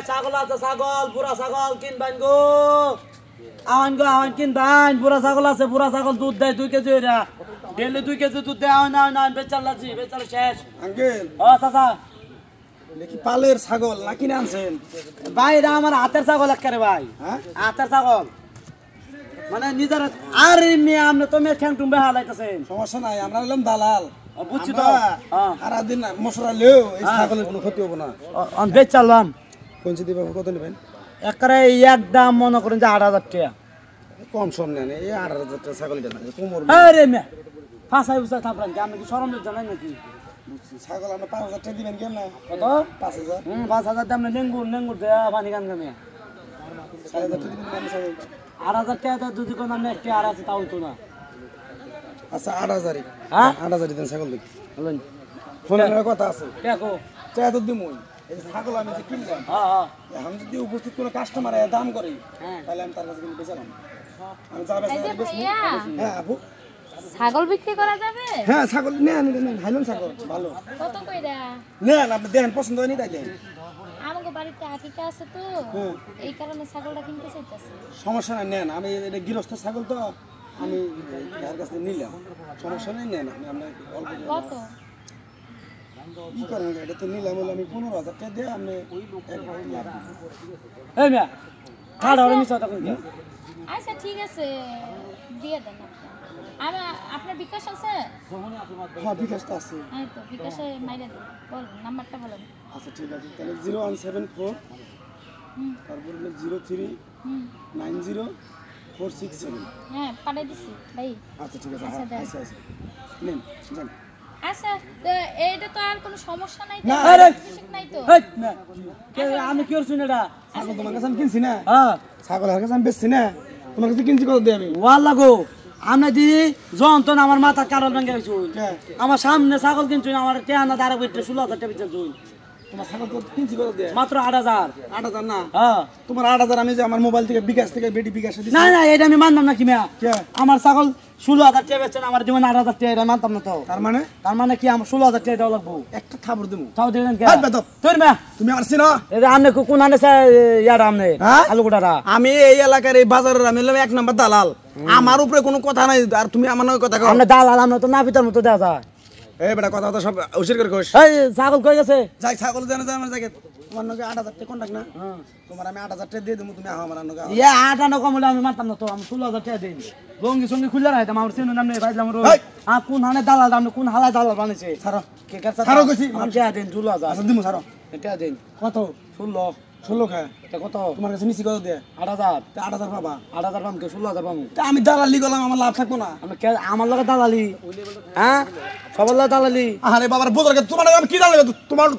ছাগল আছে, ছাগল, বুড়া ছাগল কিনবেন গো। আওয়ান কিনবেন, বুড়া ছাগল আছে, বুড়া ছাগল দুধ দেয় 2 কেজি এরা, ডেলি 2 কেজি দুধ দেয়। আওয়ান বেচাল লাগছি, বেচাল শেষ। আঙ্কেল ও চাচা, দেখি পালের ছাগল না কিনে আনছেন? ভাই এটা আমার হাতের ছাগল একেবারে ভাই, হ্যাঁ হাতের ছাগল মানে নিজের। আরে মেয়ে আপনি তো মেয়ে ঠ্যাং টুম্বে হালাইতেছেন। সমস্যা নাই, আমরা হলাম দালাল, বুঝছি তো। সারাদিন মশলা লেও এই ছাগলের কোনো ক্ষতি হবো না। বেচালাম পঞ্চায়েত দিবে কত নেবেন? একেবারে একদম মনে করেন যে 8,000 টাকা। কম সম নেন, এই 8,000 টাকা ছাগল এটা না কোমর। আরে মেয়ে ফাঁসাই বুঝাই থাপড়ান কি, আপনি কি সরম জানাই নাকি? ছাগল আমরা 5,000 টাকা দিবেন কেন না? কত? 5,000। 5,000 দাম নেঙ্গুর দেয়া পানি গান গামে 4,000 টাকা দিবেন কেন ছাগল? 8,000 টাকা যদি কোনো আপনি একটি আর আছে তাও তো না। আচ্ছা 8,000। হ্যাঁ 8,000 দিবেন ছাগল দেখি। বলেন ফোনের কথা আছে, দেখো। চাই তো দিমই। এই যে ছাগল আমি যে কিনলাম, হ্যাঁ এখন যদি উপস্থিত কোনো কাস্টমার দাম করে তাহলে আমি তার কাছে কিন্তু বেচালাম। আমি যা বেচা হ্যাঁ আপু, ছাগল বিক্রি করা যাবে? হ্যাঁ ছাগল নেন হাইলন ছাগল ভালো কত কইরা? নেন, আপনি দেখেন পছন্দ হয়নি তাই দেন। আমাকে বাড়িতে আকিকা আছে তো, এই কারণে ছাগলটা কিনতে চাইতেছি। সমস্যা নাই, নেন। আমি এটা গৃহস্থ ছাগল তো, আমি এর কাছে নিলাম, সমস্যা নেই, নেন। আমি আপনার অল্প কত ই করেন, এটা তো নিলাম হলে আমি 15,000 টাকা দিয়ে আপনি এই মেয়া খাড়া হলে মিশা তখন কি? আচ্ছা ঠিক আছে, দিয়ে দেন আপনি। আপনার বিকাশ আছে? হ্যাঁ বিকাশ তো আছে। এই তো বিকাশে মাইরে দেন, বলুন নাম্বারটা বলুন। আচ্ছা ঠিক আছে, তাহলে 0174 তারপর 03904667। হ্যাঁ পাঠিয়ে দিছি ভাই। আচ্ছা ঠিক আছে, আচ্ছা, দেন। আচ্ছা আচ্ছা নেন যান। আচ্ছা তো এইটা তো আর কোনো সমস্যা নাই তো? না, আরে কিছু নাই তো? হেই মেয়া আমি কি করছি না এটা? ছাগল তোমার কাছে আমি কিনছি না, হ্যাঁ ছাগল আর কাছে আমি বেচছি না, তোমার কাছে কিনছি কত দিয়ে আমি? ওয়াল্লা গো আপনি দি যন্ত্রণ আমার মাথা কারল ভেঙে গেছে। আমার সামনে ছাগল কিনছুন, আমার টেহানা দ্বারা বইতে 16,000 টাকা বেচছুন। তোমার ছাগল কিনছি কত দিয়ে? মাত্র 8,000। 8,000 না, হ্যাঁ তোমার 8,000 আমি যে আমার মোবাইল থেকে বিকাশ থেকে বেটি বিকাশে দিছি। না এটা আমি মানতাম না কি মেয়া। কে? আমার ছাগল 16,000 টাকা বেচছেন, আমার জীবনে 8,000 টাকা এটা মানতাম না তো। তার মানে কি আমার 16,000 টাকা দেওয়া লাগবো? একটা থাবর দেবো। তাও দিলেন কে? হাত বেদব। তোর মেয়া তুমি আমার চিনো? এটা আমনে কোন আনে ইয়ারা আমনে হ্যাঁ? আলুগুড়ারা। আমি এই এলাকার এই বাজারের আমি হলাম 1 নম্বর দালাল, আমার উপরে কোনো কথা নাই, আর তুমি আমার নামে কথা কও। আমনে দালাল, আমনে তো নাপিতার মতো দেয়া যায়। এই বেটা কথা সব উশির করে কইস। এই ছাগল কই গেছে? যাই ছাগল জানে আমার জায়গা তোমার নাকি 8,000 টাকা কন্টাক্ট না, তোমার আমি 8,000 টাকা দিয়ে দেবো, তুমি আহ আমার নাকি। ইয়া 8 কম হলে আমি মানতাম না তো, আমি 16,000 টাকা দিই। লঙ্গি সঙ্গি খুললে রাখতাম, আমার চিনুন নাম নেই ভাইলাম রো। কোন হানে দালাল, আপনি কোন হালায় দালাল বানাইছে? ছাড়ো কে কাছে ছাড়ো কইছি। আমি টাকা দিন 16,000। আচ্ছা দিমু ছাড়ো। এটা দিন কত? 16 খায়। এটা কত? তোমার কাছে নিছি কত দিয়ে? 8,000। 8,000 পাবা। 8,000 পাম কে 16,000 পাম? তা আমি দালালি করলাম, আমার লাভ থাকবো না। আমি কে আমার লগে দালালি? হ্যাঁ সবার লগে দালালি? আরে বাবার বোতল তোমার আমি কি দালালি?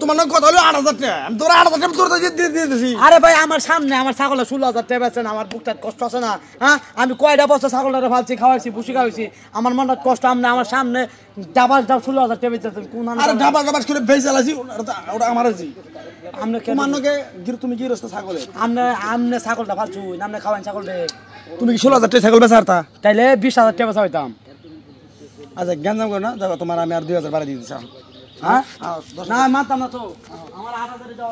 তোমার নাকি কথা হলো 8,000 টাকা, আমি তোর 8,000 টাকা তোর দিয়ে দিছি। আরে ভাই আমার সামনে আমার ছাগলে 16,000 টাকা বেচছেন, আমার বুকটা কষ্ট আছে না? হ্যাঁ আমি কয়টা বছর ছাগলটা ফালছি, খাওয়াইছি, ভুসি খাওয়াইছি, আমার মনটা কষ্ট। আমনে আমার সামনে ডাবাস 16,000 টাকা বেচছেন, কোন হানে? আরে ডাবাস করে বেচ আলাইছি, ওটা আমার আছে। আমনে কে? তোমার নাকি তুমি কি রস্তা ছাগলে? আমনে ছাগলটা ফালছুন, আমনে খাওয়াইন ছাগল রে। তুমি কি 16,000 টাকা ছাগল বেচা আরতা? তাইলে 20,000 টাকা বেচা হইতাম। আচ্ছা গ্যাঞ্জাম করো না, দেখো তোমার আমি আর 2,000 বাড়া দিয়ে দিচ্ছি। হ্যাঁ না মানতাম না তো, আমার 8,000 দেওয়া